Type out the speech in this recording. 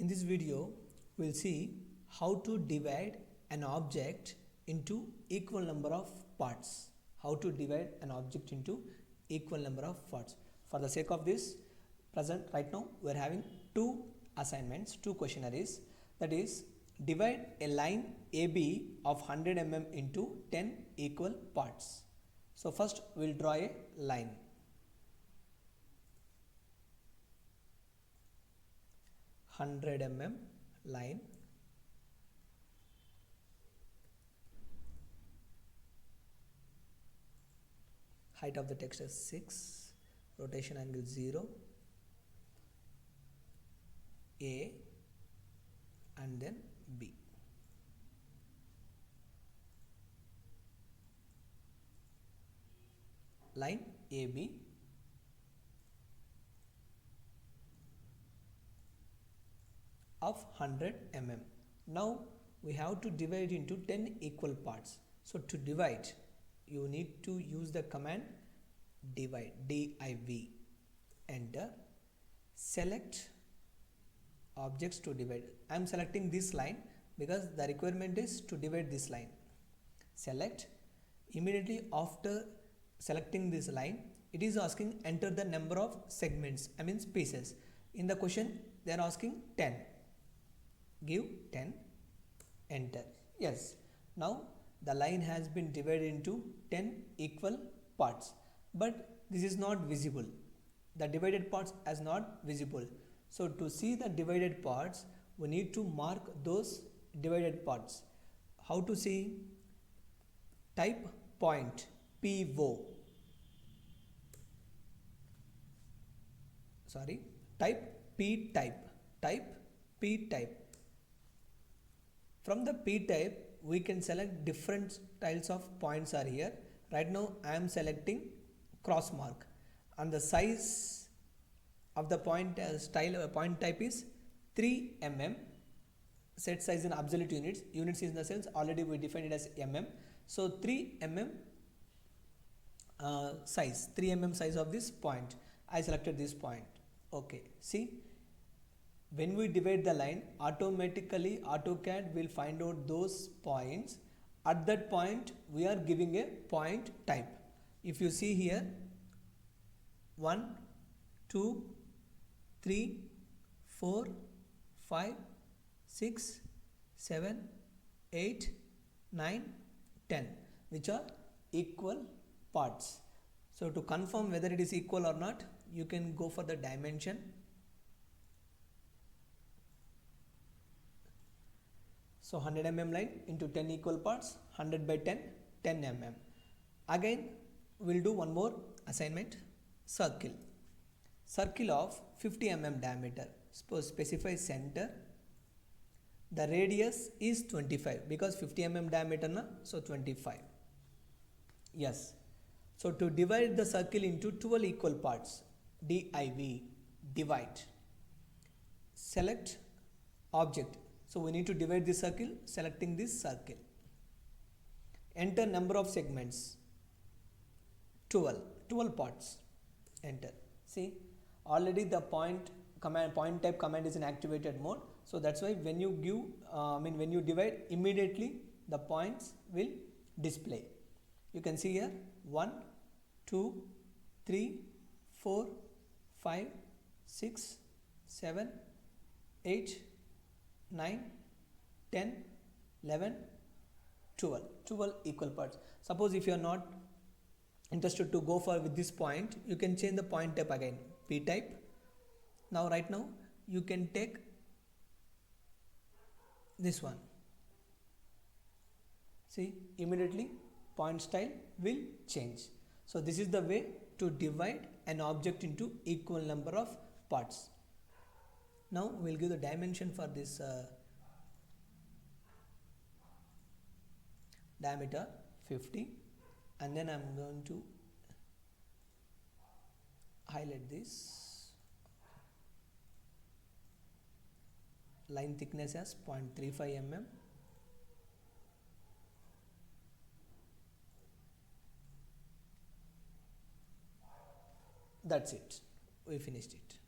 In this video, we'll see how to divide an object into equal number of parts. How to divide an object into equal number of parts. For the sake of this, right now we are having two assignments, two questionnaires. That is, divide a line AB of 100 mm into 10 equal parts. So first we'll draw a line. mm line. Height of the text is 6, rotation angle 0, A and then B. Line AB of 100 mm. Now we have to divide into 10 equal parts. So to divide, you need to use the command divide, div. Enter. Select objects to divide. I am selecting this line because the requirement is to divide this line. Select. Immediately after selecting this line, it is asking enter the number of segments, I mean pieces. In the question they are asking 10. Give 10, enter. Yes, now the line has been divided into 10 equal parts, but this is not visible. The divided parts is not visible. So to see the divided parts, we need to mark those divided parts. How to see? Type point PO. Type P type. Type P type. From the P type, we can select different styles of points are here. Right now, I am selecting cross mark, and the size of the point point type is 3 mm. Set size in absolute units. Units is in the sense already we defined it as mm. So 3 mm size. 3 mm size of this point. I selected this point. Okay. See. When we divide the line, automatically AutoCAD will find out those points. At that point, we are giving a point type. If you see here, 1, 2, 3, 4, 5, 6, 7, 8, 9, 10, which are equal parts. So to confirm whether it is equal or not, you can go for the dimension. So 100 mm line into 10 equal parts, 100 by 10, 10 mm. Again, we will do one more assignment. Circle. Circle of 50 mm diameter. Suppose specify center. The radius is 25 because 50 mm diameter na, so 25. Yes. So to divide the circle into 12 equal parts, div, divide. Select object. So we need to divide the circle, selecting this circle. Enter number of segments, 12 parts. Enter. See, already the point type command is in activated mode. So that's why when you give, when you divide, immediately the points will display. You can see here 1, 2, 3, 4, 5, 6, 7, 8, 9, 10, 11, 12 equal parts. Suppose if you are not interested to go for with this point, you can change the point type again, P type. Now right now you can take this one. See, immediately point style will change. So this is the way to divide an object into equal number of parts. Now we will give the dimension for this diameter 50, and then I am going to highlight this. Line thickness as 0.35 mm. That's it. We finished it.